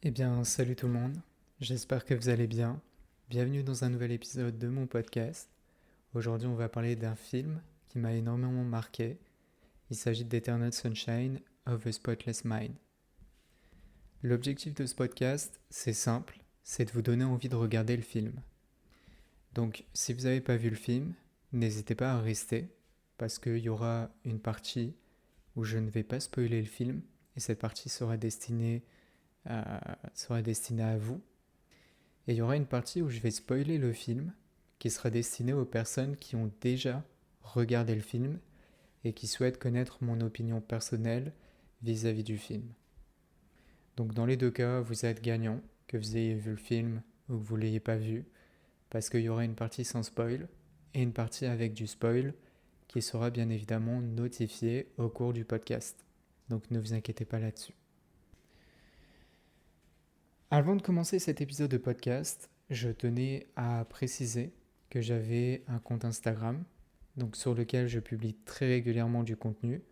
Eh bien, salut tout le monde, j'espère que vous allez bien. Bienvenue dans un nouvel épisode de mon podcast. Aujourd'hui, on va parler d'un film qui m'a énormément marqué. Il s'agit d'Eternal Sunshine of a Spotless Mind. L'objectif de ce podcast, c'est simple, c'est de vous donner envie de regarder le film. Donc, si vous n'avez pas vu le film, n'hésitez pas à rester, parce qu'il y aura une partie où je ne vais pas spoiler le film, et cette partie sera destinée à vous. Et il y aura une partie où je vais spoiler le film, qui sera destinée aux personnes qui ont déjà regardé le film et qui souhaitent connaître mon opinion personnelle vis-à-vis du film. Donc dans les deux cas, vous êtes gagnant, que vous ayez vu le film ou que vous ne l'ayez pas vu, parce qu'il y aura une partie sans spoil et une partie avec du spoil qui sera bien évidemment notifiée au cours du podcast. Donc ne vous inquiétez pas là-dessus. Avant de commencer cet épisode de podcast, je tenais à préciser que j'avais un compte Instagram, donc sur lequel je publie très régulièrement du contenu.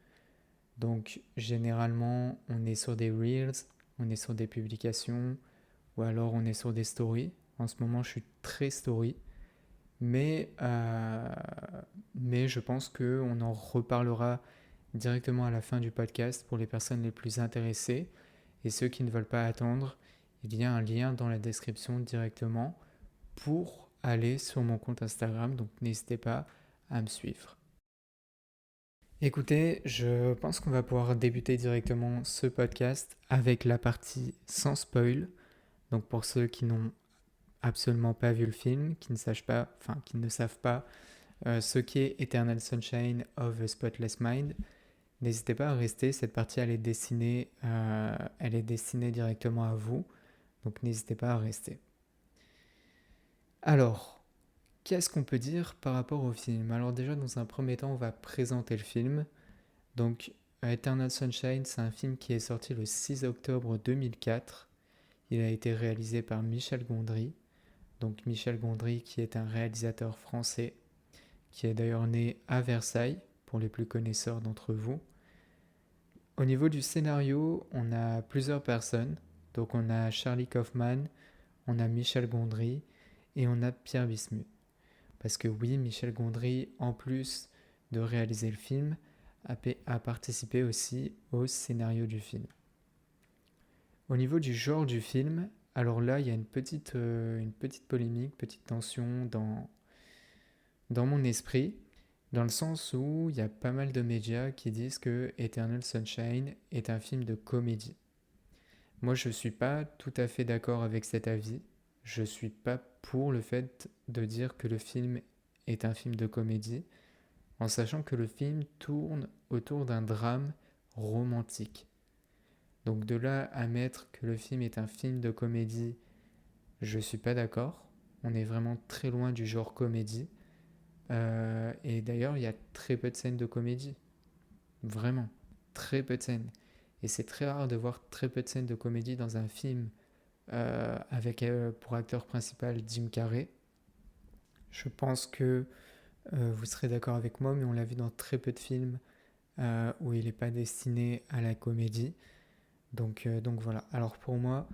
Donc généralement, on est sur des reels, on est sur des publications, ou alors on est sur des stories. En ce moment, je suis très story, mais, euh, mais je pense qu'on en reparlera directement à la fin du podcast pour les personnes les plus intéressées. Et ceux qui ne veulent pas attendre, il y a un lien dans la description directement pour aller sur mon compte Instagram, donc n'hésitez pas à me suivre. Écoutez, je pense qu'on va pouvoir débuter directement ce podcast avec la partie sans spoil. Donc pour ceux qui n'ont absolument pas vu le film, qui ne savent pas ce qu'est Eternal Sunshine of a Spotless Mind, n'hésitez pas à rester. Cette partie elle est destinée directement à vous. Donc n'hésitez pas à rester. Alors, qu'est-ce qu'on peut dire par rapport au film? Alors déjà, dans un premier temps, on va présenter le film. Donc, Eternal Sunshine, c'est un film qui est sorti le 6 octobre 2004. Il a été réalisé par Michel Gondry. Donc Michel Gondry qui est un réalisateur français, qui est d'ailleurs né à Versailles, pour les plus connaisseurs d'entre vous. Au niveau du scénario, on a plusieurs personnes. Donc on a Charlie Kaufman, on a Michel Gondry et on a Pierre Bismuth. Parce que oui, Michel Gondry, en plus de réaliser le film, a participé aussi au scénario du film. Au niveau du genre du film, alors là, il y a une petite polémique, petite tension dans mon esprit, dans le sens où il y a pas mal de médias qui disent que Eternal Sunshine est un film de comédie. Moi, je ne suis pas tout à fait d'accord avec cet avis. Je ne suis pas pour le fait de dire que le film est un film de comédie, en sachant que le film tourne autour d'un drame romantique. Donc de là à mettre que le film est un film de comédie, je ne suis pas d'accord. On est vraiment très loin du genre comédie. Et d'ailleurs, il y a très peu de scènes de comédie. Vraiment, très peu de scènes. Et c'est très rare de voir très peu de scènes de comédie dans un film avec pour acteur principal Jim Carrey. Je pense que vous serez d'accord avec moi, mais on l'a vu dans très peu de films où il n'est pas destiné à la comédie. Donc voilà. Alors pour moi,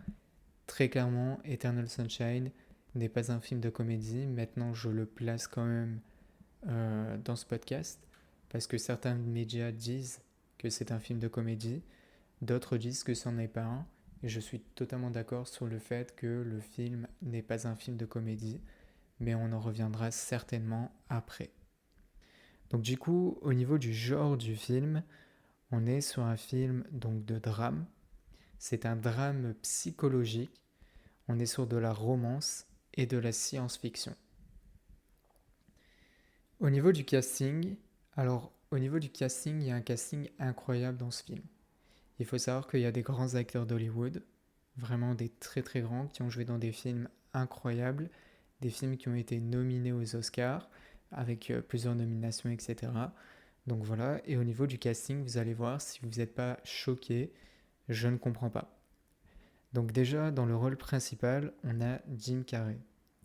très clairement, Eternal Sunshine n'est pas un film de comédie. Maintenant, je le place quand même dans ce podcast parce que certains médias disent que c'est un film de comédie, d'autres disent que c'en est pas un. Et je suis totalement d'accord sur le fait que le film n'est pas un film de comédie, mais on en reviendra certainement après. Donc du coup, au niveau du genre du film, on est sur un film donc de drame. C'est un drame psychologique. On est sur de la romance et de la science-fiction. Au niveau du casting, au niveau du casting, il y a un casting incroyable dans ce film. Il faut savoir qu'il y a des grands acteurs d'Hollywood, vraiment des très très grands, qui ont joué dans des films incroyables, des films qui ont été nominés aux Oscars, avec plusieurs nominations, etc. Donc voilà, et au niveau du casting, vous allez voir, si vous n'êtes pas choqué, je ne comprends pas. Donc déjà, dans le rôle principal, on a Jim Carrey.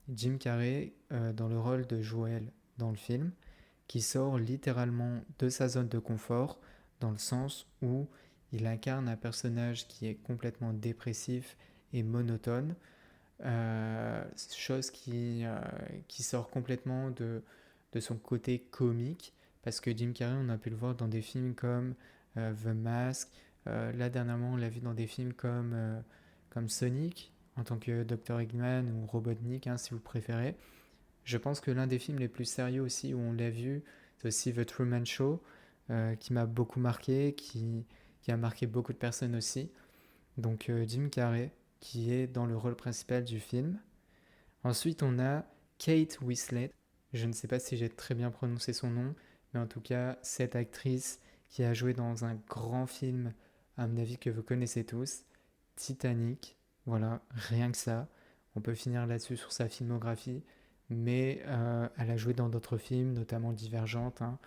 Jim Carrey dans le rôle de Joel dans le film, qui sort littéralement de sa zone de confort, dans le sens où il incarne un personnage qui est complètement dépressif et monotone, chose qui sort complètement de son côté comique, parce que Jim Carrey, on a pu le voir dans des films comme The Mask, là dernièrement on l'a vu dans des films comme Sonic, en tant que Dr. Eggman ou Robotnik, hein, si vous préférez. Je pense que l'un des films les plus sérieux aussi où on l'a vu, c'est aussi The Truman Show, qui m'a beaucoup marqué, qui a marqué beaucoup de personnes aussi. Donc Jim Carrey, qui est dans le rôle principal du film. Ensuite, on a Kate Winslet. Je ne sais pas si j'ai très bien prononcé son nom, mais en tout cas, cette actrice qui a joué dans un grand film, à mon avis que vous connaissez tous, Titanic. Voilà, rien que ça. On peut finir là-dessus sur sa filmographie, mais elle a joué dans d'autres films, notamment Divergente, hein.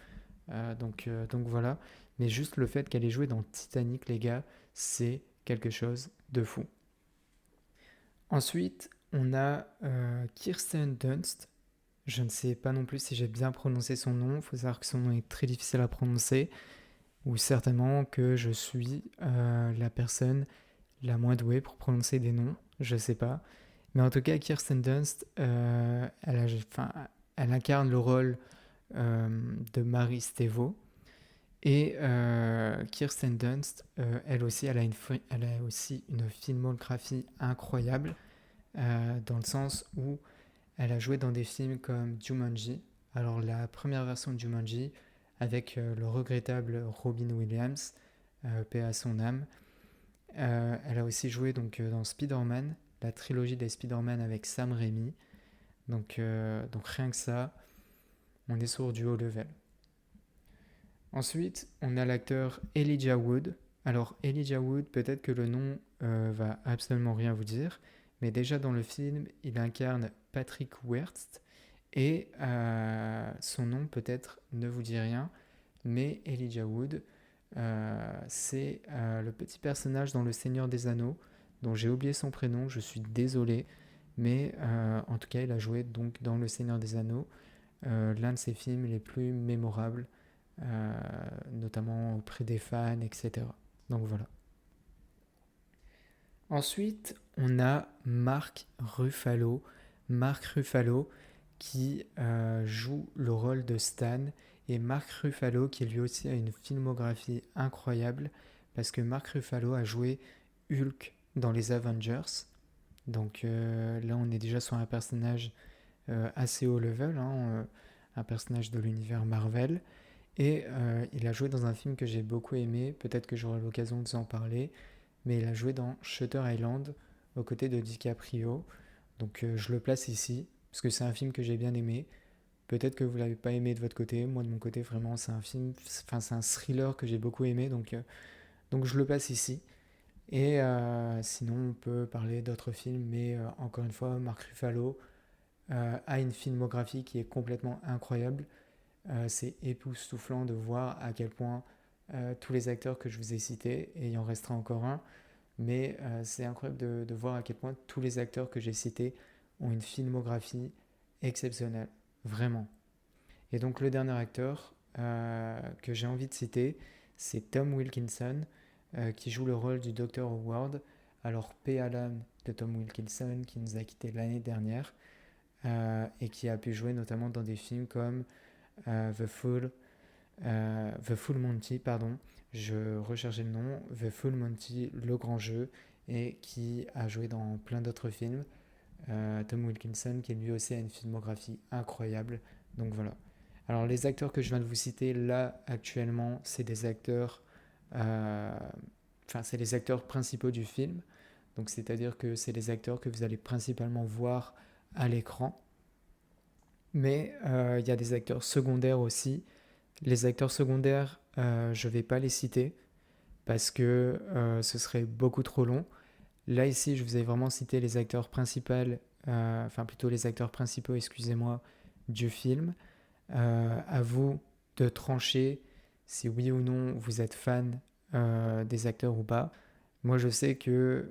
Donc voilà. Mais juste le fait qu'elle ait joué dans Titanic, les gars, c'est quelque chose de fou. Ensuite, on a Kirsten Dunst. Je ne sais pas non plus si j'ai bien prononcé son nom. Il faut savoir que son nom est très difficile à prononcer. Ou certainement que je suis la personne la moins douée pour prononcer des noms. Je ne sais pas. Mais en tout cas, Kirsten Dunst, elle incarne le rôle de Marie Stevo. Et Kirsten Dunst, elle aussi, elle a aussi une filmographie incroyable, dans le sens où elle a joué dans des films comme Jumanji. Alors la première version de Jumanji, avec le regrettable Robin Williams, paix à son âme. Elle a aussi joué dans Spider-Man, la trilogie des Spider-Man avec Sam Raimi. Donc rien que ça, on est sur du haut level. Ensuite, on a l'acteur Elijah Wood. Alors Elijah Wood, peut-être que le nom va absolument rien vous dire, mais déjà dans le film, il incarne Patrick Wurst et son nom peut-être ne vous dit rien, mais Elijah Wood, c'est le petit personnage dans Le Seigneur des Anneaux, dont j'ai oublié son prénom, je suis désolé, mais en tout cas, il a joué donc dans Le Seigneur des Anneaux, l'un de ses films les plus mémorables, notamment auprès des fans, etc. Donc voilà. Ensuite, on a Mark Ruffalo. Mark Ruffalo qui joue le rôle de Stan. Et Mark Ruffalo qui lui aussi a une filmographie incroyable parce que Mark Ruffalo a joué Hulk dans les Avengers. Donc là, on est déjà sur un personnage assez haut level, hein, un personnage de l'univers Marvel. Et il a joué dans un film que j'ai beaucoup aimé, peut-être que j'aurai l'occasion de vous en parler, mais il a joué dans Shutter Island aux côtés de DiCaprio. Donc je le place ici, parce que c'est un film que j'ai bien aimé. Peut-être que vous ne l'avez pas aimé de votre côté, moi de mon côté vraiment c'est un film, enfin c'est un thriller que j'ai beaucoup aimé, donc je le place ici. Et sinon on peut parler d'autres films, mais encore une fois, Mark Ruffalo a une filmographie qui est complètement incroyable. C'est époustouflant de voir à quel point tous les acteurs que je vous ai cités, et il en restera encore un, mais c'est incroyable de voir à quel point tous les acteurs que j'ai cités ont une filmographie exceptionnelle, vraiment. Et donc le dernier acteur que j'ai envie de citer, c'est Tom Wilkinson, qui joue le rôle du Dr. Howard. Alors paix à l'âme de Tom Wilkinson, qui nous a quittés l'année dernière, et qui a pu jouer notamment dans des films comme The Full Monty, pardon, je recherchais le nom, The Full Monty, Le Grand Jeu, et qui a joué dans plein d'autres films. Tom Wilkinson, qui lui aussi a une filmographie incroyable. Donc voilà. Alors les acteurs que je viens de vous citer là actuellement, c'est des acteurs, c'est les acteurs principaux du film. Donc c'est-à-dire que c'est les acteurs que vous allez principalement voir à l'écran. Mais il y a des acteurs secondaires aussi. Les acteurs secondaires, je ne vais pas les citer parce que ce serait beaucoup trop long. Là, ici, je vous ai vraiment cité les acteurs principaux, plutôt les acteurs principaux, excusez-moi, du film. À vous de trancher si oui ou non vous êtes fan des acteurs ou pas. Moi, je sais que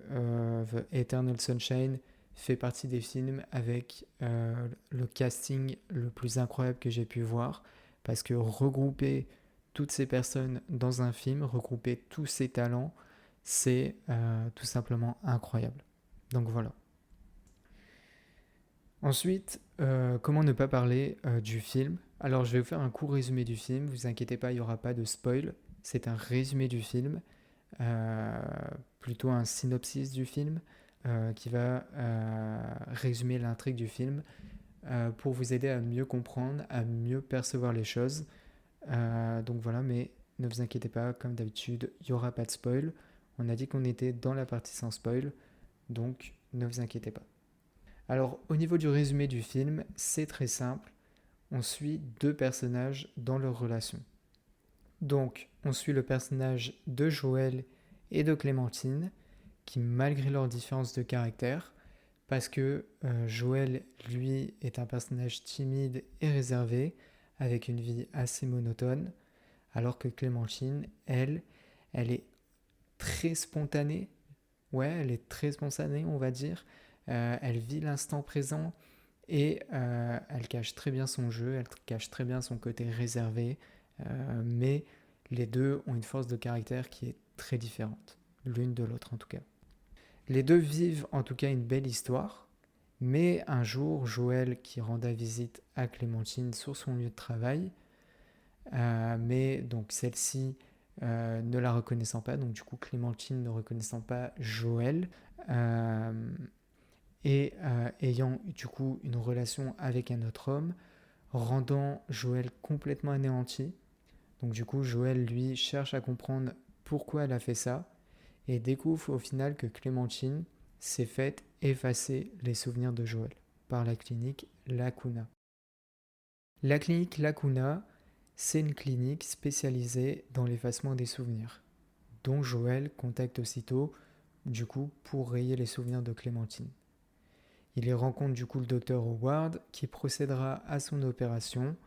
The Eternal Sunshine fait partie des films avec le casting le plus incroyable que j'ai pu voir, parce que regrouper toutes ces personnes dans un film, regrouper tous ces talents, c'est tout simplement incroyable. Donc voilà. Ensuite, comment ne pas parler du film? Alors je vais vous faire un court résumé du film, vous inquiétez pas, il n'y aura pas de spoil. C'est un résumé du film, euh, plutôt un synopsis du film, qui va résumer l'intrigue du film pour vous aider à mieux comprendre, à mieux percevoir les choses. Donc voilà, mais ne vous inquiétez pas, comme d'habitude, il n'y aura pas de spoil. On a dit qu'on était dans la partie sans spoil, donc ne vous inquiétez pas. Alors, au niveau du résumé du film, c'est très simple. On suit deux personnages dans leur relation. Donc, on suit le personnage de Joël et de Clémentine, qui, malgré leurs différences de caractère, parce que Joël, lui, est un personnage timide et réservé, avec une vie assez monotone, alors que Clémentine, elle est très spontanée. Ouais, elle est très spontanée, on va dire. Elle vit l'instant présent et elle cache très bien son jeu, elle cache très bien son côté réservé, mais les deux ont une force de caractère qui est très différente, l'une de l'autre en tout cas. Les deux vivent en tout cas une belle histoire, mais un jour, Joël, qui renda visite à Clémentine sur son lieu de travail, mais donc celle-ci ne la reconnaissant pas, donc du coup Clémentine ne reconnaissant pas Joël, euh, et ayant du coup une relation avec un autre homme, rendant Joël complètement anéanti. Donc du coup Joël lui cherche à comprendre pourquoi elle a fait ça, et découvre au final que Clémentine s'est faite effacer les souvenirs de Joël par la clinique Lacuna. La clinique Lacuna, c'est une clinique spécialisée dans l'effacement des souvenirs, dont Joël contacte aussitôt, du coup, pour rayer les souvenirs de Clémentine. Il y rencontre du coup le docteur Howard qui procédera à son opération,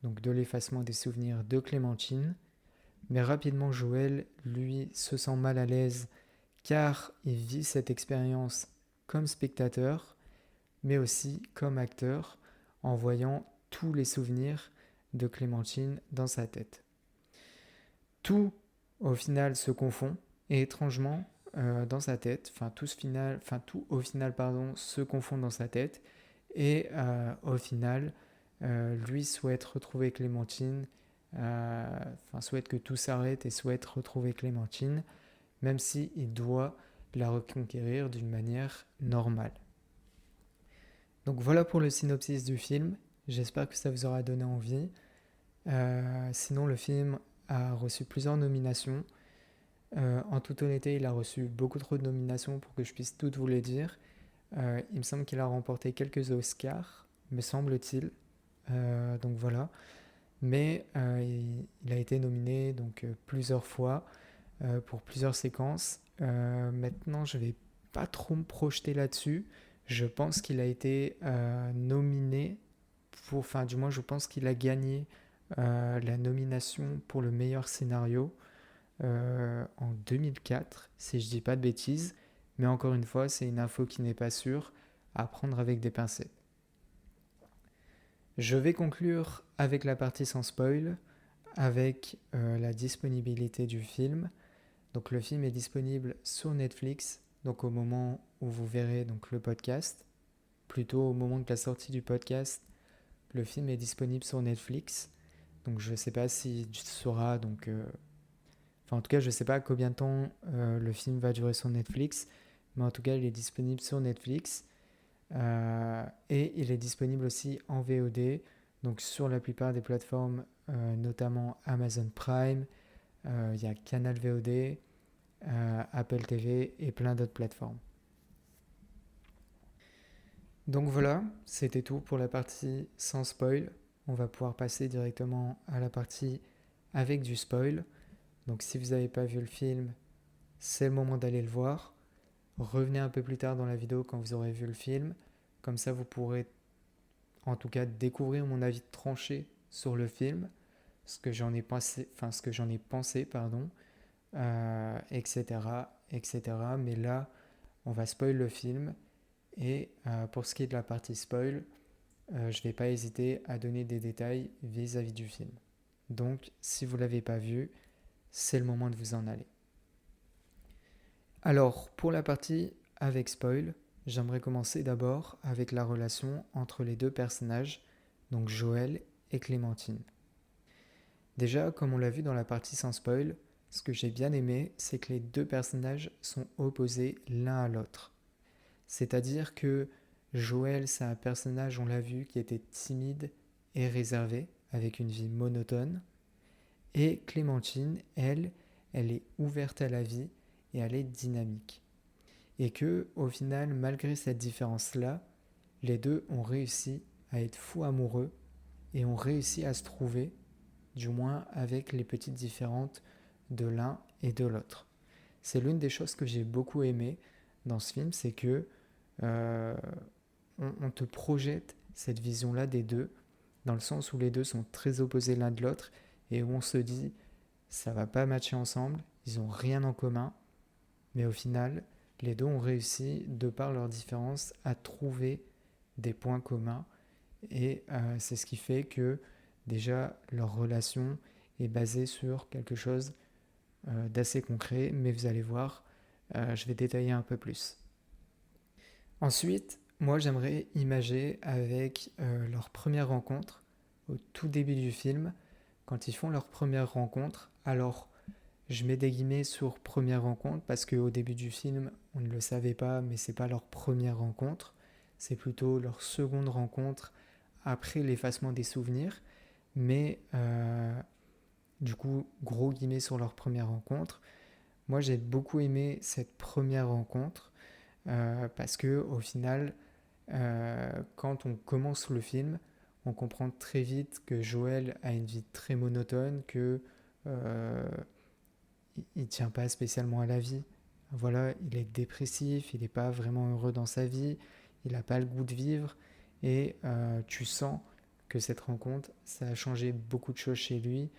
donc de l'effacement des souvenirs de Clémentine, mais rapidement Joël, lui, se sent mal à l'aise car il vit cette expérience comme spectateur, mais aussi comme acteur, en voyant tous les souvenirs de Clémentine dans sa tête. Tout, au final, se confond, et étrangement, dans sa tête, tout au final, pardon, se confond dans sa tête, et au final, lui souhaite retrouver Clémentine, souhaite que tout s'arrête et souhaite retrouver Clémentine, même s'il doit la reconquérir d'une manière normale. Donc voilà pour le synopsis du film. J'espère que ça vous aura donné envie. Sinon, le film a reçu plusieurs nominations. En toute honnêteté, il a reçu beaucoup trop de nominations pour que je puisse toutes vous les dire. Il me semble qu'il a remporté quelques Oscars, me semble-t-il. Donc voilà. Mais il a été nominé donc plusieurs fois pour plusieurs séquences. Maintenant, je ne vais pas trop me projeter là-dessus. Je pense qu'il a été nominé pour, enfin du moins je pense qu'il a gagné la nomination pour le meilleur scénario en 2004, si je dis pas de bêtises. Mais encore une fois, c'est une info qui n'est pas sûre, à prendre avec des pincettes. Je vais conclure avec la partie sans spoil, avec la disponibilité du film. Donc le film est disponible sur Netflix, donc au moment où vous verrez donc le podcast, plutôt au moment de la sortie du podcast, le film est disponible sur Netflix. Donc je ne sais pas si tu sauras donc en tout cas je ne sais pas combien de temps le film va durer sur Netflix, mais en tout cas il est disponible sur Netflix et il est disponible aussi en VOD, donc sur la plupart des plateformes, notamment Amazon Prime, il y a Canal VOD, Apple TV et plein d'autres plateformes. Donc voilà, c'était tout pour la partie sans spoil. On va pouvoir passer directement à la partie avec du spoil. Donc si vous n'avez pas vu le film, c'est le moment d'aller le voir. Revenez un peu plus tard dans la vidéo quand vous aurez vu le film. Comme ça, vous pourrez en tout cas découvrir mon avis tranché sur le film, ce que j'en ai pensé, pardon, etc., etc. Mais là, on va spoil le film. Et pour ce qui est de la partie spoil, je ne vais pas hésiter à donner des détails vis-à-vis du film. Donc, si vous ne l'avez pas vu, c'est le moment de vous en aller. Alors, pour la partie avec spoil, j'aimerais commencer d'abord avec la relation entre les deux personnages, donc Joël et Clémentine. Déjà, comme on l'a vu dans la partie sans spoil, ce que j'ai bien aimé, c'est que les deux personnages sont opposés l'un à l'autre. C'est-à-dire que Joël, c'est un personnage, on l'a vu, qui était timide et réservé, avec une vie monotone. Et Clémentine, elle est ouverte à la vie et elle est dynamique. Et que, au final, malgré cette différence-là, les deux ont réussi à être fous amoureux et ont réussi à se trouver, du moins avec les petites différences de l'un et de l'autre. C'est l'une des choses que j'ai beaucoup aimé dans ce film, c'est que euh, on te projette cette vision-là des deux, dans le sens où les deux sont très opposés l'un de l'autre, et où on se dit, ça va pas matcher ensemble, ils ont rien en commun, mais au final, les deux ont réussi, de par leurs différences, à trouver des points communs, et c'est ce qui fait que déjà leur relation est basée sur quelque chose d'assez concret, mais vous allez voir, je vais détailler un peu plus. Ensuite, moi j'aimerais imager avec leur première rencontre, au tout début du film, quand ils font leur première rencontre. Alors, je mets des guillemets sur première rencontre parce qu'au début du film, on ne le savait pas, mais c'est pas leur première rencontre, c'est plutôt leur seconde rencontre après l'effacement des souvenirs. Mais du coup, gros guillemets sur leur première rencontre. Moi, j'ai beaucoup aimé cette première rencontre parce que au final, quand on commence le film, on comprend très vite que Joël a une vie très monotone, que euh, il tient pas spécialement à la vie. Voilà, il est dépressif, il n'est pas vraiment heureux dans sa vie, il n'a pas le goût de vivre, et tu sens que cette rencontre, ça a changé beaucoup de choses chez lui,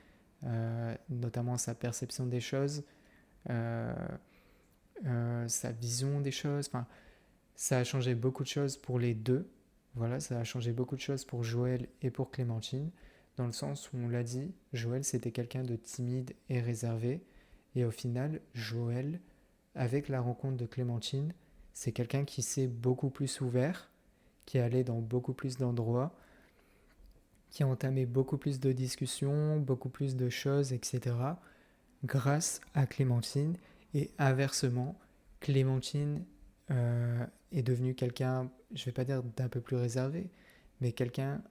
notamment sa perception des choses, euh, sa vision des choses. Enfin, ça a changé beaucoup de choses pour les deux. Voilà, ça a changé beaucoup de choses pour Joël et pour Clémentine, dans le sens où on l'a dit, Joël c'était quelqu'un de timide et réservé, et au final, Joël, avec la rencontre de Clémentine, c'est quelqu'un qui s'est beaucoup plus ouvert, qui est allé dans beaucoup plus d'endroits, qui a entamé beaucoup plus de discussions, beaucoup plus de choses, etc., grâce à Clémentine, et inversement, Clémentine est devenue quelqu'un, je ne vais pas dire d'un peu plus réservé, mais quelqu'un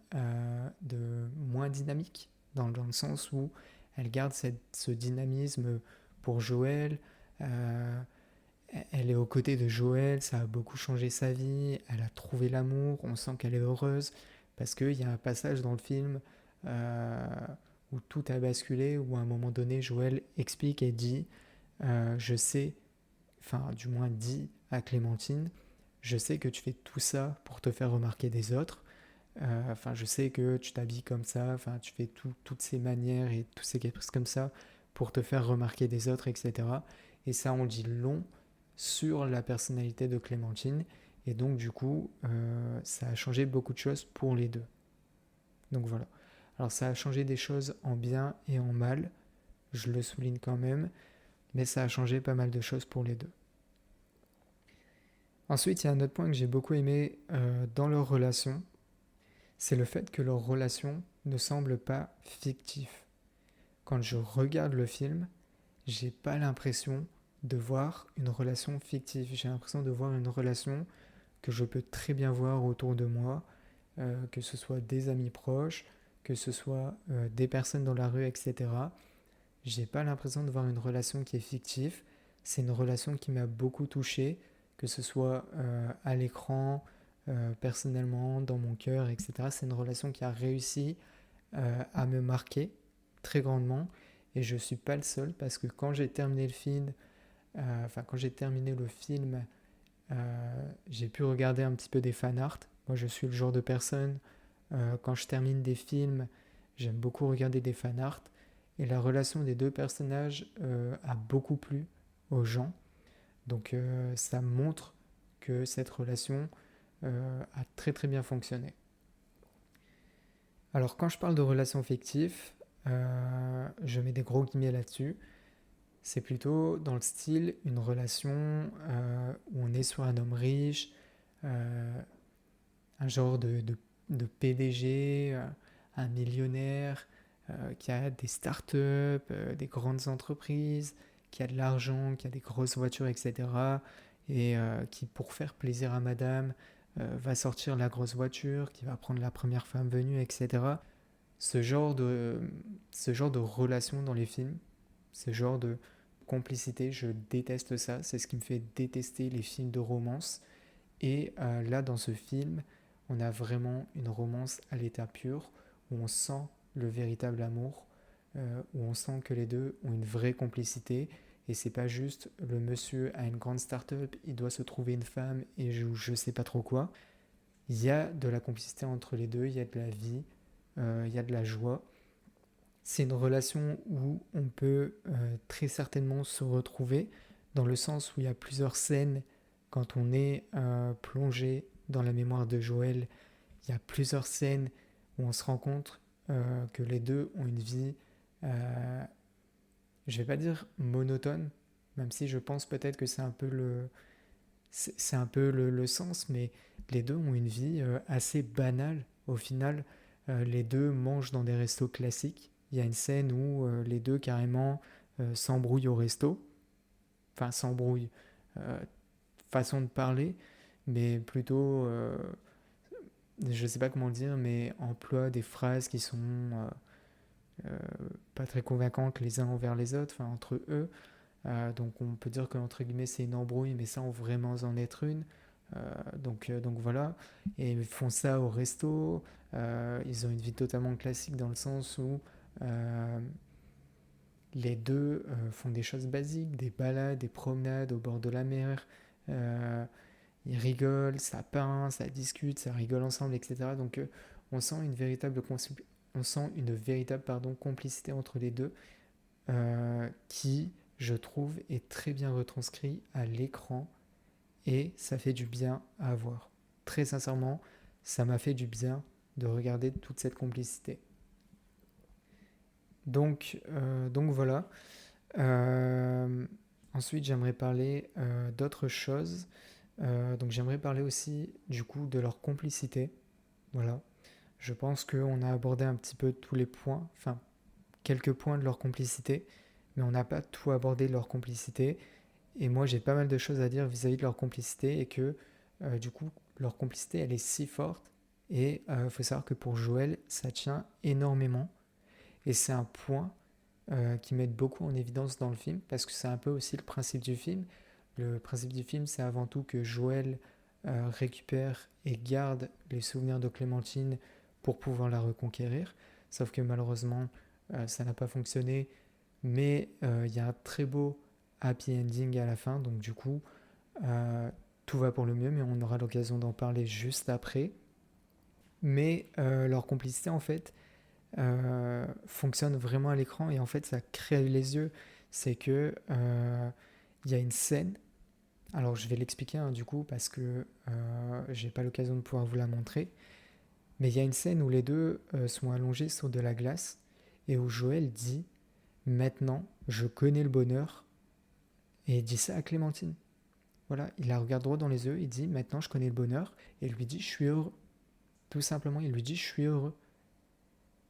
de moins dynamique, dans le sens où elle garde ce dynamisme pour Joël. Elle est aux côtés de Joël, ça a beaucoup changé sa vie, elle a trouvé l'amour, on sent qu'elle est heureuse, parce qu'il y a un passage dans le film euh, où tout a basculé, où à un moment donné, Joël explique et dit je sais, enfin du moins dit à Clémentine, je sais que tu fais tout ça pour te faire remarquer des autres. Enfin, je sais que tu t'habilles comme ça, enfin, tu fais toutes ces manières et tous ces caprices comme ça pour te faire remarquer des autres, etc. Et ça, on dit long sur la personnalité de Clémentine. Et donc, du coup, ça a changé beaucoup de choses pour les deux. Donc voilà. Alors, ça a changé des choses en bien et en mal, je le souligne quand même, mais ça a changé pas mal de choses pour les deux. Ensuite, il y a un autre point que j'ai beaucoup aimé dans leur relation, c'est le fait que leur relation ne semble pas fictive. Quand je regarde le film, j'ai pas l'impression de voir une relation fictive. J'ai l'impression de voir une relation que je peux très bien voir autour de moi, que ce soit des amis proches, que ce soit des personnes dans la rue, etc. J'ai pas l'impression de voir une relation qui est fictive. C'est une relation qui m'a beaucoup touché, que ce soit à l'écran, personnellement, dans mon cœur, etc. C'est une relation qui a réussi à me marquer très grandement. Et je suis pas le seul parce que quand j'ai terminé le film, quand j'ai terminé le film, j'ai pu regarder un petit peu des fan art. Moi, je suis le genre de personne, quand je termine des films, j'aime beaucoup regarder des fan art. Et la relation des deux personnages a beaucoup plu aux gens. Donc ça montre que cette relation a très très bien fonctionné. Alors quand je parle de relation fictive, je mets des gros guillemets là-dessus. C'est plutôt dans le style une relation où on est sur un homme riche, euh, un genre de PDG, un millionnaire qui a des startups, des grandes entreprises, qui a de l'argent, qui a des grosses voitures, etc. Et qui, pour faire plaisir à madame, va sortir la grosse voiture, qui va prendre la première femme venue, etc. Ce genre de, ce genre de relation dans les films, ce genre de complicité, je déteste ça. C'est ce qui me fait détester les films de romance. Et là, dans ce film, on a vraiment une romance à l'état pur, où on sent le véritable amour, où on sent que les deux ont une vraie complicité. Et c'est pas juste le monsieur a une grande start-up, il doit se trouver une femme et je sais pas trop quoi. Il y a de la complicité entre les deux, il y a de la vie, il y a de la joie. C'est une relation où on peut très certainement se retrouver, dans le sens où il y a plusieurs scènes quand on est plongé dans la mémoire de Joël. Il y a plusieurs scènes où on se rend compte que les deux ont une vie, je vais pas dire monotone, même si je pense peut-être que c'est un peu le sens, mais les deux ont une vie assez banale au final. Les deux mangent dans des restos classiques. Il y a une scène où les deux carrément s'embrouillent au resto. Enfin, s'embrouillent. Euh, façon de parler, mais plutôt, je sais pas comment le dire, mais emploient des phrases qui sont euh, pas très convaincantes les uns envers les autres, enfin entre eux. Donc on peut dire que entre guillemets c'est une embrouille, mais sans vraiment en être une. Donc voilà. Et ils font ça au resto. Ils ont une vie totalement classique dans le sens où euh, les deux font des choses basiques, des balades, des promenades au bord de la mer. Euh, ils rigolent, ça peint, ça discute, ça rigole ensemble, etc. Donc on sent une véritable complicité entre les deux qui, je trouve, est très bien retranscrit à l'écran et ça fait du bien à voir. Très sincèrement, ça m'a fait du bien de regarder toute cette complicité. Donc voilà. Euh, Ensuite, j'aimerais parler d'autres choses. Donc j'aimerais parler aussi du coup de leur complicité. Voilà. Je pense qu'on a abordé un petit peu tous les points, enfin quelques points de leur complicité, mais on n'a pas tout abordé de leur complicité. Et moi, j'ai pas mal de choses à dire vis-à-vis de leur complicité et que du coup, leur complicité, elle est si forte. Et il faut savoir que pour Joël, ça tient énormément. Et c'est un point qui met beaucoup en évidence dans le film parce que c'est un peu aussi le principe du film. Le principe du film, c'est avant tout que Joël récupère et garde les souvenirs de Clémentine pour pouvoir la reconquérir. Sauf que malheureusement, ça n'a pas fonctionné. Mais il y a un très beau happy ending à la fin. Donc du coup, euh, tout va pour le mieux, mais on aura l'occasion d'en parler juste après. Mais leur complicité, en fait, fonctionne vraiment à l'écran et en fait, ça crée les yeux. C'est que il y a une scène. Alors, je vais l'expliquer du coup parce que j'ai pas l'occasion de pouvoir vous la montrer. Mais il y a une scène où les deux sont allongés sur de la glace et où Joël dit maintenant, je connais le bonheur. Et il dit ça à Clémentine. Voilà, il la regarde droit dans les yeux, il dit maintenant je connais le bonheur, et il lui dit je suis heureux. Tout simplement, il lui dit je suis heureux.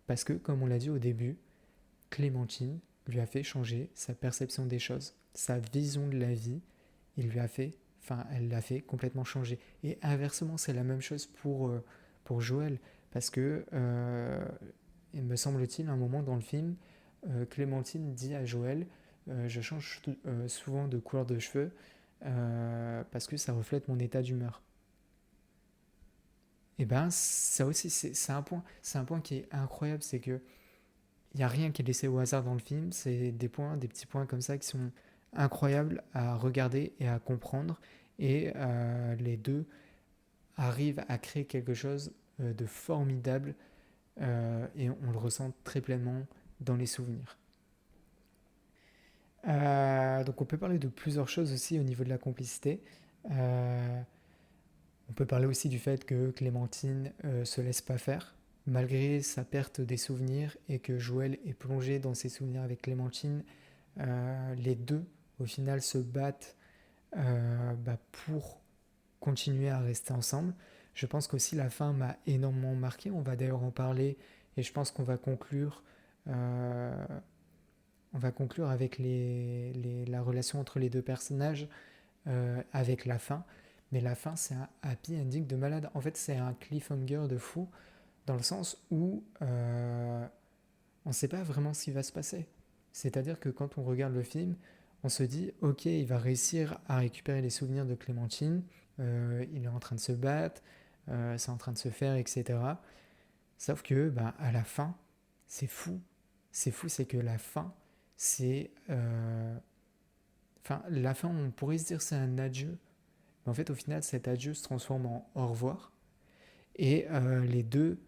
Parce que, comme on l'a dit au début, Clémentine lui a fait changer sa perception des choses, sa vision de la vie, elle l'a fait complètement changer. Et inversement, c'est la même chose pour Joël, parce que, il me semble-t-il, à un moment dans le film, Clémentine dit à Joël, je change souvent de couleur de cheveux parce que ça reflète mon état d'humeur. Et ben ça aussi c'est un point qui est incroyable, c'est que il y a rien qui est laissé au hasard dans le film, c'est des petits points comme ça qui sont incroyables à regarder et à comprendre, et les deux arrivent à créer quelque chose de formidable et on le ressent très pleinement dans les souvenirs. Donc on peut parler de plusieurs choses aussi au niveau de la complicité. Euh, on peut parler aussi du fait que Clémentine se laisse pas faire, malgré sa perte des souvenirs et que Joël est plongé dans ses souvenirs avec Clémentine. Les deux, au final, se battent pour continuer à rester ensemble. Je pense qu'aussi la fin m'a énormément marqué. On va d'ailleurs en parler et je pense qu'on va conclure. On va conclure avec la relation entre les deux personnages avec la fin. Mais la fin, c'est un happy ending de malade. En fait, c'est un cliffhanger de fou dans le sens où on ne sait pas vraiment ce qui va se passer. C'est-à-dire que quand on regarde le film, on se dit, ok, il va réussir à récupérer les souvenirs de Clémentine, il est en train de se battre, c'est en train de se faire, etc. Sauf que, à la fin, c'est fou. C'est fou, c'est que la fin, c'est... Enfin, la fin, on pourrait se dire c'est un adieu. Mais en fait, au final, cet adieu se transforme en au revoir. Et les deux,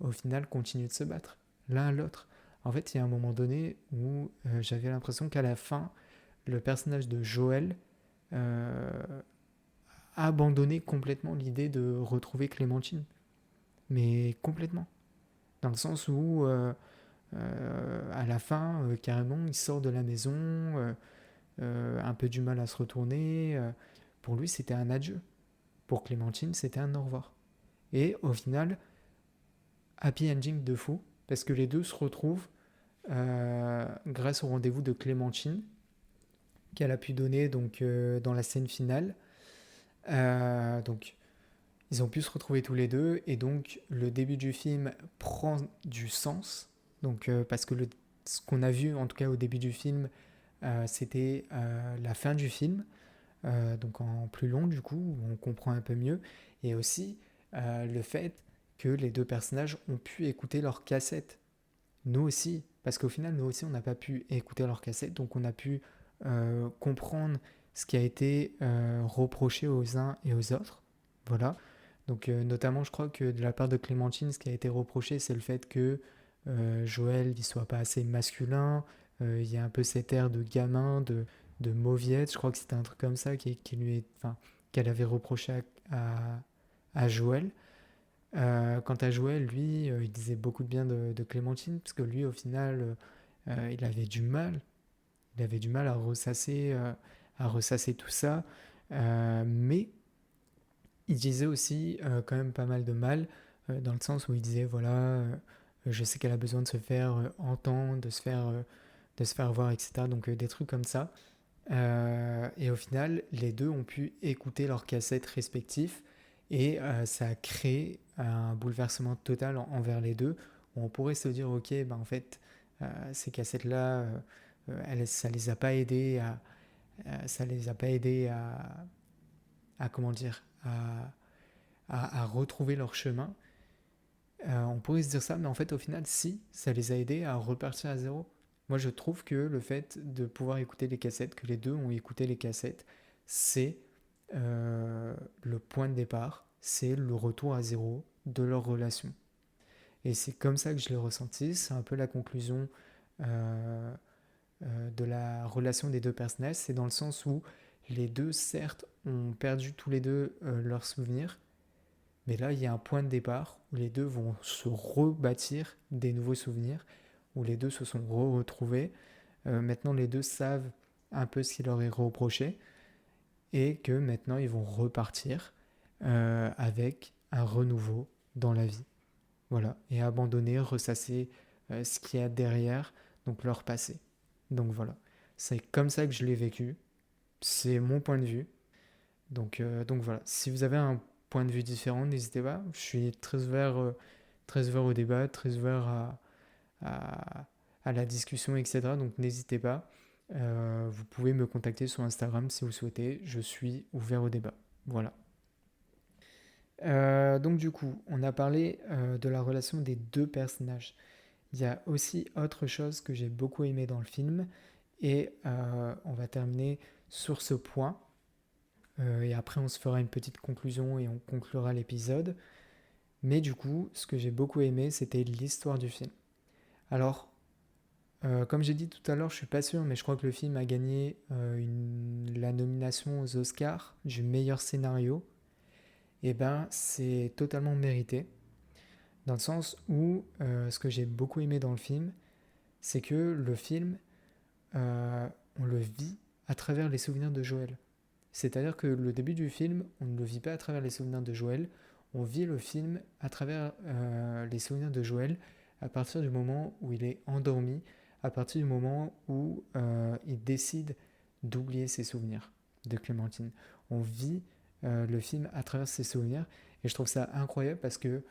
au final, continuent de se battre, l'un à l'autre. En fait, il y a un moment donné où j'avais l'impression qu'à la fin, le personnage de Joël a abandonné complètement l'idée de retrouver Clémentine. Mais complètement. Dans le sens où, à la fin, carrément, il sort de la maison, un peu du mal à se retourner. Pour lui, c'était un adieu. Pour Clémentine, c'était un au revoir. Et au final, happy ending de fou, parce que les deux se retrouvent grâce au rendez-vous de Clémentine, qu'elle a pu donner donc, dans la scène finale. Donc, ils ont pu se retrouver tous les deux, et donc le début du film prend du sens. Donc, parce que ce qu'on a vu, en tout cas au début du film, c'était la fin du film, donc en plus long du coup, où on comprend un peu mieux, et aussi le fait que les deux personnages ont pu écouter leurs cassettes. Nous aussi, parce qu'au final, nous aussi, on n'a pas pu écouter leurs cassettes, donc on a pu comprendre ce qui a été reproché aux uns et aux autres. Voilà. Donc notamment, je crois que de la part de Clémentine, ce qui a été reproché, c'est le fait que Joël ne soit pas assez masculin. Il y a un peu cet air de gamin, de mauviette. Je crois que c'était un truc comme ça qu'elle avait reproché à Joël. Quant à Joël, lui, il disait beaucoup de bien de Clémentine, parce que lui, au final, il avait du mal. Il avait du mal à ressasser tout ça. Mais il disait aussi quand même pas mal de mal, dans le sens où il disait, voilà, je sais qu'elle a besoin de se faire entendre, de se faire voir, etc. Donc des trucs comme ça. Et au final, les deux ont pu écouter leurs cassettes respectives et ça a créé un bouleversement total envers les deux. Où on pourrait se dire, ok, en fait, ces cassettes-là, ça les a pas aidés ça les a pas aidés à comment dire, à retrouver leur chemin. On pourrait se dire ça, mais en fait, au final, si, ça les a aidés à repartir à zéro. Moi, je trouve que le fait de pouvoir écouter les cassettes, que les deux ont écouté les cassettes, c'est le point de départ, c'est le retour à zéro de leur relation. Et c'est comme ça que je l'ai ressenti, c'est un peu la conclusion de la relation des deux personnages, c'est dans le sens où les deux, certes, ont perdu tous les deux leurs souvenirs, mais là, il y a un point de départ où les deux vont se rebâtir des nouveaux souvenirs, où les deux se sont retrouvés. Maintenant, les deux savent un peu ce qui leur est reproché et que maintenant, ils vont repartir avec un renouveau dans la vie. Voilà. Et abandonner, ressasser ce qu'il y a derrière, donc leur passé. Donc voilà. C'est comme ça que je l'ai vécu. C'est mon point de vue. Donc voilà. Si vous avez un point de vue différent, n'hésitez pas. Je suis très ouvert au débat, très ouvert à, à la discussion, etc. Donc n'hésitez pas. Vous pouvez me contacter sur Instagram si vous souhaitez. Je suis ouvert au débat. Voilà. Donc du coup, on a parlé de la relation des deux personnages. Il y a aussi autre chose que j'ai beaucoup aimé dans le film. Et on va terminer sur ce point. Et après, on se fera une petite conclusion et on conclura l'épisode. Mais du coup, ce que j'ai beaucoup aimé, c'était l'histoire du film. Alors, comme j'ai dit tout à l'heure, je suis pas sûr, mais je crois que le film a gagné la nomination aux Oscars du meilleur scénario. Et ben, c'est totalement mérité. Dans le sens où, ce que j'ai beaucoup aimé dans le film, c'est que le film, on le vit à travers les souvenirs de Joël. C'est-à-dire que le début du film, on ne le vit pas à travers les souvenirs de Joël, on vit le film à travers les souvenirs de Joël à partir du moment où il est endormi, à partir du moment où il décide d'oublier ses souvenirs de Clémentine. On vit le film à travers ses souvenirs et je trouve ça incroyable parce que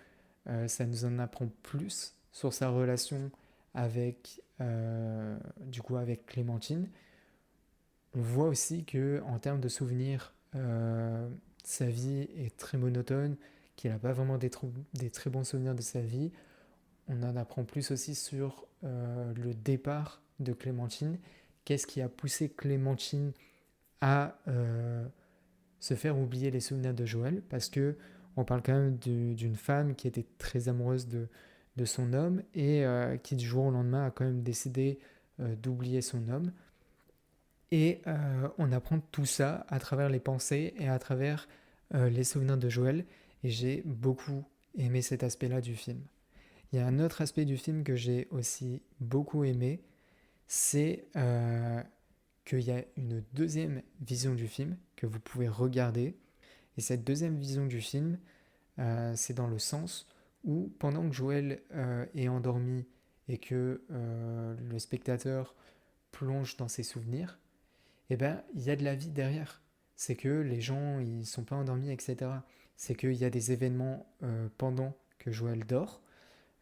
ça nous en apprend plus sur sa relation avec, avec Clémentine. On voit aussi que en termes de souvenirs, sa vie est très monotone, qu'il n'a pas vraiment des très bons souvenirs de sa vie. On en apprend plus aussi sur le départ de Clémentine. Qu'est-ce qui a poussé Clémentine à se faire oublier les souvenirs de Joël? Parce que on parle quand même d'une femme qui était très amoureuse de son homme et qui du jour au lendemain a quand même décidé d'oublier son homme. Et on apprend tout ça à travers les pensées et à travers les souvenirs de Joël. Et j'ai beaucoup aimé cet aspect-là du film. Il y a un autre aspect du film que j'ai aussi beaucoup aimé, c'est qu'il y a une deuxième vision du film que vous pouvez regarder. Et cette deuxième vision du film, c'est dans le sens où pendant que Joël est endormi et que le spectateur plonge dans ses souvenirs, eh ben, il y a de la vie derrière. C'est que les gens, ils ne sont pas endormis, etc. C'est qu'il y a des événements pendant que Joël dort.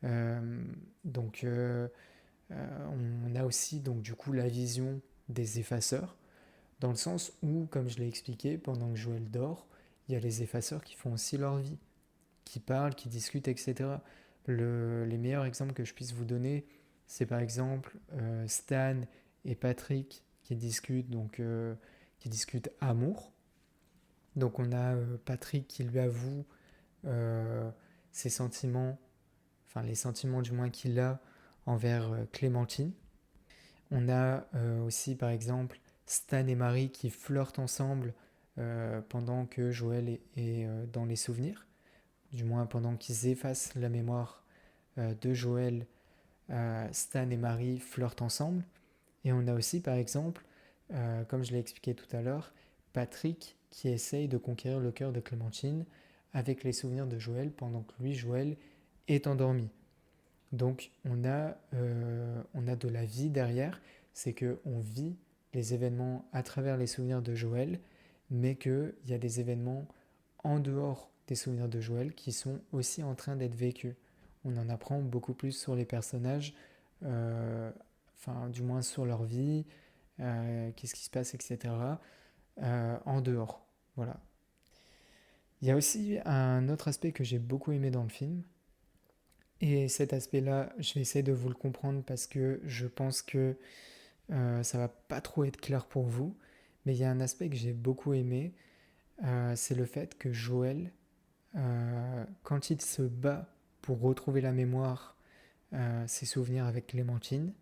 Euh, donc, on a aussi donc du coup la vision des effaceurs, dans le sens où, comme je l'ai expliqué, pendant que Joël dort, il y a les effaceurs qui font aussi leur vie, qui parlent, qui discutent, etc. Les meilleurs exemples que je puisse vous donner, c'est par exemple Stan et Patrick qui discutent amour. Donc on a Patrick qui lui avoue euh, ses sentiments, enfin les sentiments du moins qu'il a envers Clémentine. On a aussi par exemple Stan et Marie qui flirtent ensemble pendant que Joël est dans les souvenirs, du moins pendant qu'ils effacent la mémoire de Joël, Stan et Marie flirtent ensemble. Et on a aussi par exemple, comme je l'ai expliqué tout à l'heure, Patrick qui essaye de conquérir le cœur de Clémentine avec les souvenirs de Joël pendant que lui, Joël, est endormi. Donc on a de la vie derrière, c'est qu'on vit les événements à travers les souvenirs de Joël, mais qu'il y a des événements en dehors des souvenirs de Joël qui sont aussi en train d'être vécus. On en apprend beaucoup plus sur les personnages, enfin du moins sur leur vie, qu'est-ce qui se passe, etc. En dehors. Voilà. Il y a aussi un autre aspect que j'ai beaucoup aimé dans le film, et cet aspect-là, je vais essayer de vous le comprendre parce que je pense que ça va pas trop être clair pour vous. Mais il y a un aspect que j'ai beaucoup aimé, c'est le fait que Joël, quand il se bat pour retrouver la mémoire, ses souvenirs avec Clémentine,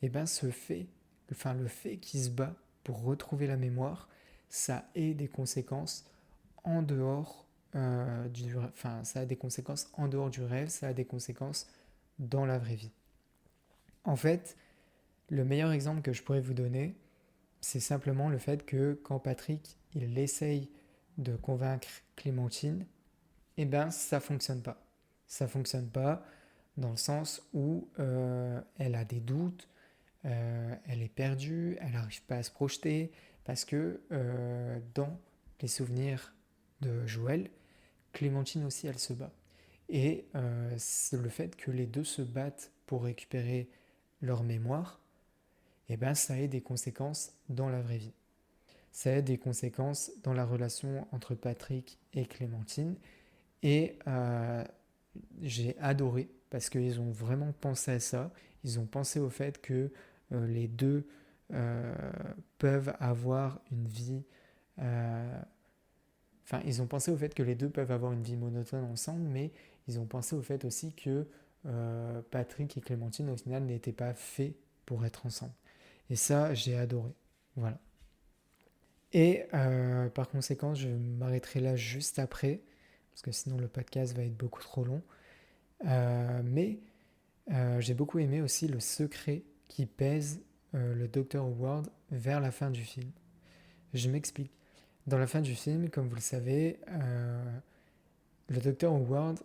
et ben le fait qu'il se bat pour retrouver la mémoire, ça ait des conséquences en dehors ça a des conséquences en dehors du rêve, ça a des conséquences dans la vraie vie. En fait, le meilleur exemple que je pourrais vous donner, c'est simplement le fait que quand Patrick il essaye de convaincre Clémentine, eh ben ça fonctionne pas. Ça fonctionne pas dans le sens où elle a des doutes, elle est perdue, elle n'arrive pas à se projeter parce que dans les souvenirs de Joël, Clémentine aussi elle se bat. Et c'est le fait que les deux se battent pour récupérer leur mémoire, et ben ça a des conséquences dans la vraie vie. Ça a des conséquences dans la relation entre Patrick et Clémentine. Et j'ai adoré parce qu'ils ont vraiment pensé à ça. Ils ont pensé au fait que les deux euh, peuvent avoir une vie. Enfin, ils ont pensé au fait que les deux peuvent avoir une vie monotone ensemble, mais ils ont pensé au fait aussi que Patrick et Clémentine, au final, n'étaient pas faits pour être ensemble. Et ça, j'ai adoré. Voilà. Et par conséquent, je m'arrêterai là juste après, parce que sinon le podcast va être beaucoup trop long. Mais j'ai beaucoup aimé aussi le secret qui pèse le Dr. Howard vers la fin du film. Je m'explique. Dans la fin du film, comme vous le savez, le docteur Howard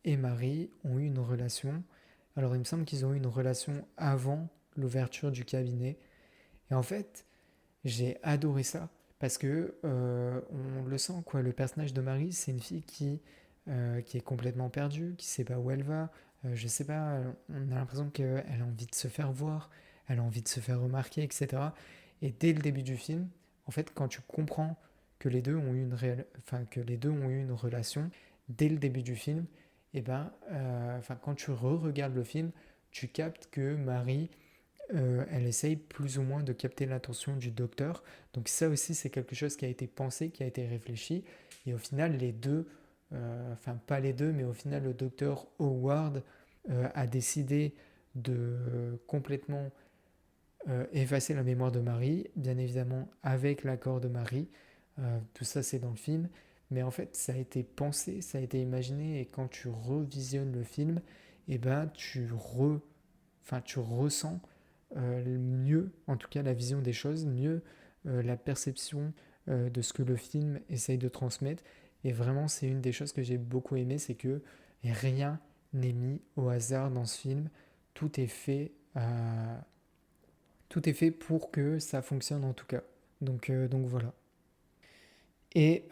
et Marie ont eu une relation. Alors il me semble qu'ils ont eu une relation avant l'ouverture du cabinet. Et en fait, j'ai adoré ça parce que on le sent quoi. Le personnage de Marie, c'est une fille qui est complètement perdue, qui sait pas où elle va. Je sais pas. On a l'impression qu'elle a envie de se faire voir, elle a envie de se faire remarquer, etc. Et dès le début du film, en fait, quand tu comprends que les deux ont eu que les deux ont eu une relation dès le début du film, et ben, quand tu re-regardes le film, tu captes que Marie elle essaye plus ou moins de capter l'attention du docteur. Donc ça aussi, c'est quelque chose qui a été pensé, qui a été réfléchi. Et au final, les deux, pas les deux, mais au final, le docteur Howard a décidé de complètement effacer la mémoire de Marie, bien évidemment avec l'accord de Marie. Tout ça, c'est dans le film. Mais en fait, ça a été pensé, ça a été imaginé, et quand tu revisionnes le film, eh ben, tu ressens mieux, en tout cas la vision des choses, mieux la perception de ce que le film essaye de transmettre. Et vraiment, c'est une des choses que j'ai beaucoup aimé, c'est que rien n'est mis au hasard dans ce film. Tout est fait, tout est fait pour que ça fonctionne en tout cas. Donc voilà. Et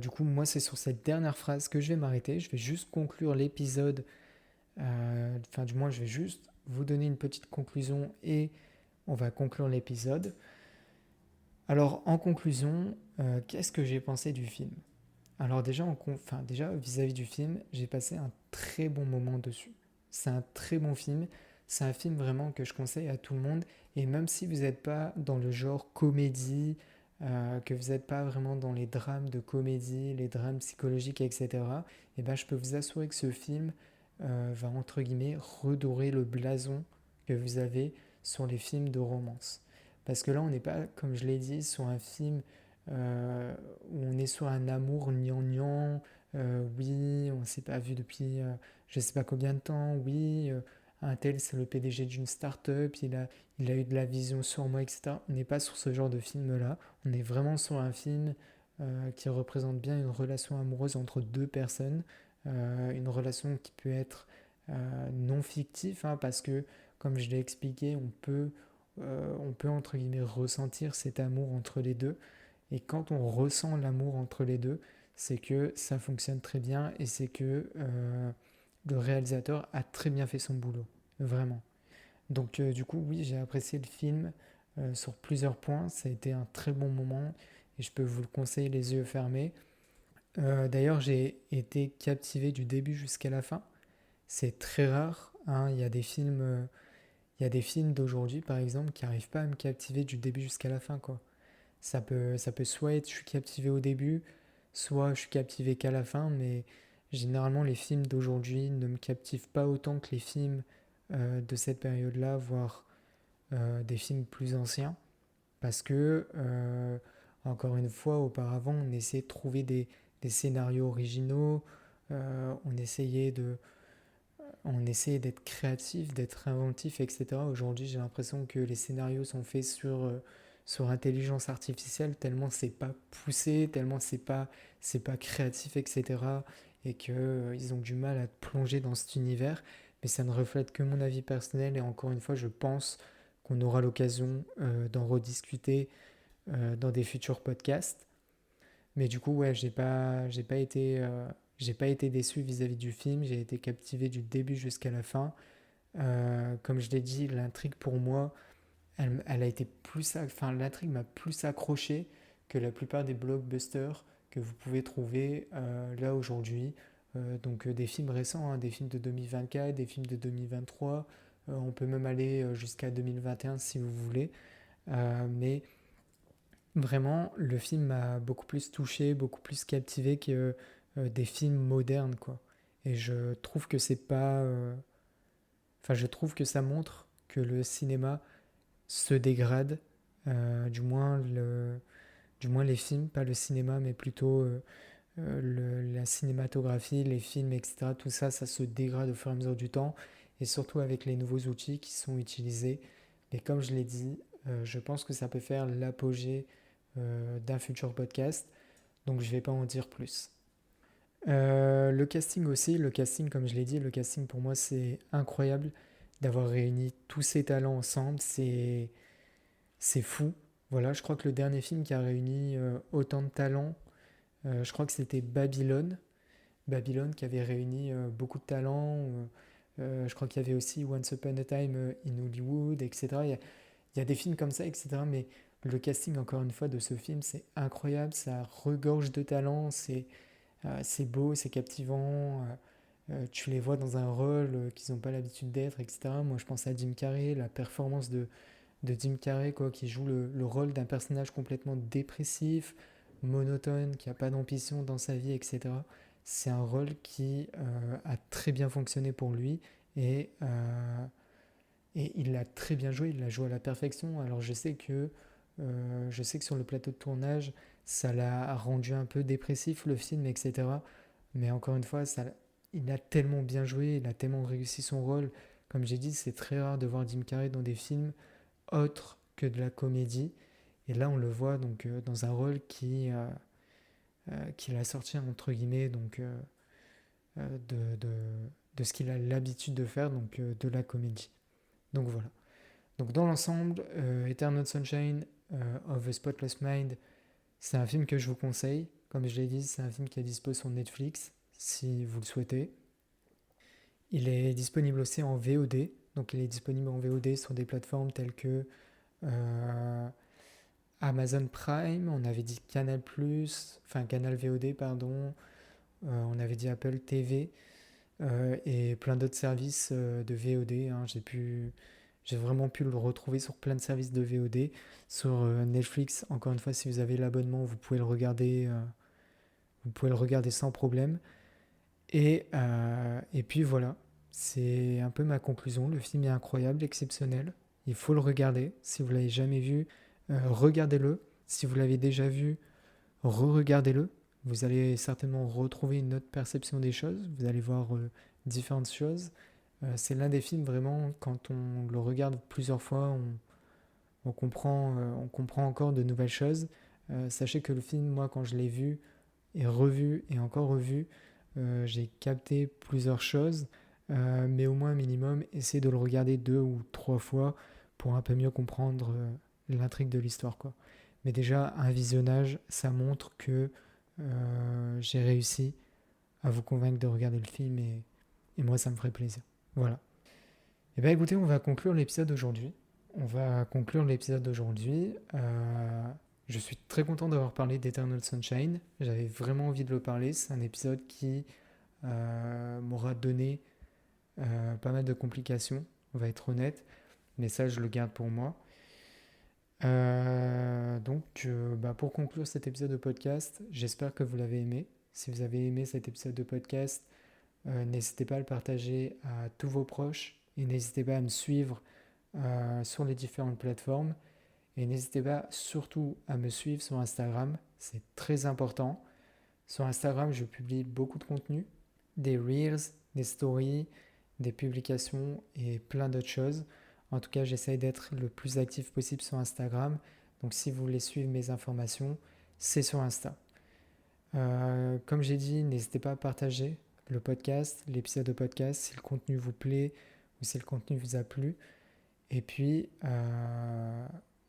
du coup, moi, c'est sur cette dernière phrase que je vais m'arrêter. Je vais juste conclure l'épisode. Du moins, je vais juste vous donner une petite conclusion et on va conclure l'épisode. Alors, en conclusion, qu'est-ce que j'ai pensé du film? Alors déjà, vis-à-vis du film, j'ai passé un très bon moment dessus. C'est un très bon film. C'est un film vraiment que je conseille à tout le monde. Et même si vous n'êtes pas dans le genre comédie, que vous n'êtes pas vraiment dans les drames de comédie, les drames psychologiques, etc., eh ben, je peux vous assurer que ce film va, entre guillemets, redorer le blason que vous avez sur les films de romance. Parce que là, on n'est pas, comme je l'ai dit, sur un film où on est sur un amour gnangnan. Oui, on ne s'est pas vu depuis je ne sais pas combien de temps. Oui, un tel, c'est le PDG d'une start-up, il a eu de la vision sur moi, etc. On n'est pas sur ce genre de film-là. On est vraiment sur un film qui représente bien une relation amoureuse entre deux personnes. Une relation qui peut être non fictive, hein, parce que, comme je l'ai expliqué, on peut entre guillemets ressentir cet amour entre les deux. Et quand on ressent l'amour entre les deux, c'est que ça fonctionne très bien et c'est que le réalisateur a très bien fait son boulot. Vraiment. Donc du coup, oui, j'ai apprécié le film sur plusieurs points. Ça a été un très bon moment et je peux vous le conseiller les yeux fermés. D'ailleurs, j'ai été captivé du début jusqu'à la fin. C'est très rare, hein. Il y a des films d'aujourd'hui, par exemple, qui n'arrivent pas à me captiver du début jusqu'à la fin, quoi. Ça peut soit être je suis captivé au début, soit je suis captivé qu'à la fin, mais généralement les films d'aujourd'hui ne me captivent pas autant que les films de cette période-là, voire des films plus anciens, parce que, encore une fois, auparavant, on essayait de trouver des scénarios originaux, on essayait on essayait d'être créatif, d'être inventif, etc. Aujourd'hui, j'ai l'impression que les scénarios sont faits sur intelligence artificielle, tellement c'est pas poussé, tellement c'est pas créatif, etc. Et qu'ils ont du mal à plonger dans cet univers. Mais ça ne reflète que mon avis personnel. Et encore une fois, je pense qu'on aura l'occasion d'en rediscuter dans des futurs podcasts. Mais du coup, ouais, j'ai pas été déçu vis-à-vis du film. J'ai été captivé du début jusqu'à la fin. Comme je l'ai dit, l'intrigue pour moi, elle a été l'intrigue m'a plus accroché que la plupart des blockbusters que vous pouvez trouver là aujourd'hui. Des films récents, hein, des films de 2024, des films de 2023. On peut même aller jusqu'à 2021 si vous voulez. Mais vraiment, le film m'a beaucoup plus touché, beaucoup plus captivé que des films modernes, quoi. Et je trouve que c'est pas. Je trouve que ça montre que le cinéma se dégrade, du moins les films, pas le cinéma, mais plutôt la cinématographie, les films, etc. Tout ça, ça se dégrade au fur et à mesure du temps, et surtout avec les nouveaux outils qui sont utilisés. Mais comme je l'ai dit, je pense que ça peut faire l'apogée d'un futur podcast, donc je vais pas en dire plus. Le casting aussi, le casting comme je l'ai dit, le casting pour moi c'est incroyable d'avoir réuni tous ces talents ensemble, c'est fou. Voilà, je crois que le dernier film qui a réuni autant de talents, je crois que c'était Babylone. Babylone qui avait réuni beaucoup de talents. Je crois qu'il y avait aussi Once Upon a Time in Hollywood, etc. Il y a des films comme ça, etc. Mais le casting, encore une fois, de ce film, c'est incroyable. Ça regorge de talent. C'est beau, c'est captivant. Tu les vois dans un rôle qu'ils n'ont pas l'habitude d'être, etc. Moi, je pense à Jim Carrey, la performance de Jim Carrey, quoi, qui joue le rôle d'un personnage complètement dépressif, monotone, qui n'a pas d'ambition dans sa vie, etc. C'est un rôle qui a très bien fonctionné pour lui et, euh, et il l'a très bien joué, il l'a joué à la perfection. Alors je sais que sur le plateau de tournage, ça l'a rendu un peu dépressif le film, etc. Mais encore une fois, il a tellement bien joué, il a tellement réussi son rôle. Comme j'ai dit, c'est très rare de voir Jim Carrey dans des films autre que de la comédie. Et là, on le voit donc dans un rôle qu'il a sorti entre guillemets donc de ce qu'il a l'habitude de faire, donc de la comédie. Donc voilà. Donc dans l'ensemble, Eternal Sunshine of a Spotless Mind, c'est un film que je vous conseille. Comme je l'ai dit, c'est un film qui est dispo sur Netflix, si vous le souhaitez. Il est disponible aussi en VOD. Donc il est disponible en VOD sur des plateformes telles que Amazon Prime, on avait dit Canal+, enfin Canal VOD, pardon, on avait dit Apple TV, et plein d'autres services de VOD. Hein. J'ai vraiment pu le retrouver sur plein de services de VOD. Sur Netflix, encore une fois, si vous avez l'abonnement, vous pouvez le regarder sans problème. Et puis voilà, c'est un peu ma conclusion. Le film est incroyable, exceptionnel. Il faut le regarder. Si vous ne l'avez jamais vu, regardez-le. Si vous l'avez déjà vu, re-regardez-le. Vous allez certainement retrouver une autre perception des choses. Vous allez voir différentes choses. C'est l'un des films vraiment, quand on le regarde plusieurs fois, on comprend encore de nouvelles choses. Sachez que le film, moi, quand je l'ai vu et revu et encore revu, j'ai capté plusieurs choses, mais au moins un minimum, essayez de le regarder 2 ou 3 fois pour un peu mieux comprendre l'intrigue de l'histoire, quoi. Mais déjà, un visionnage, ça montre que j'ai réussi à vous convaincre de regarder le film et moi, ça me ferait plaisir. Voilà. Et bien écoutez, on va conclure l'épisode d'aujourd'hui. Je suis très content d'avoir parlé d'Eternal Sunshine. J'avais vraiment envie de le parler. C'est un épisode qui m'aura donné pas mal de complications, on va être honnête. Mais ça, je le garde pour moi. Pour conclure cet épisode de podcast, j'espère que vous l'avez aimé. Si vous avez aimé cet épisode de podcast, n'hésitez pas à le partager à tous vos proches et n'hésitez pas à me suivre sur les différentes plateformes. Et n'hésitez pas surtout à me suivre sur Instagram, c'est très important. Sur Instagram, je publie beaucoup de contenu, des reels, des stories, des publications et plein d'autres choses. En tout cas, j'essaye d'être le plus actif possible sur Instagram. Donc si vous voulez suivre mes informations, c'est sur Insta. Comme j'ai dit, n'hésitez pas à partager le podcast, l'épisode de podcast, si le contenu vous plaît ou si le contenu vous a plu. Et puis,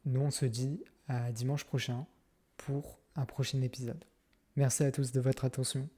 nous, on se dit à dimanche prochain pour un prochain épisode. Merci à tous de votre attention.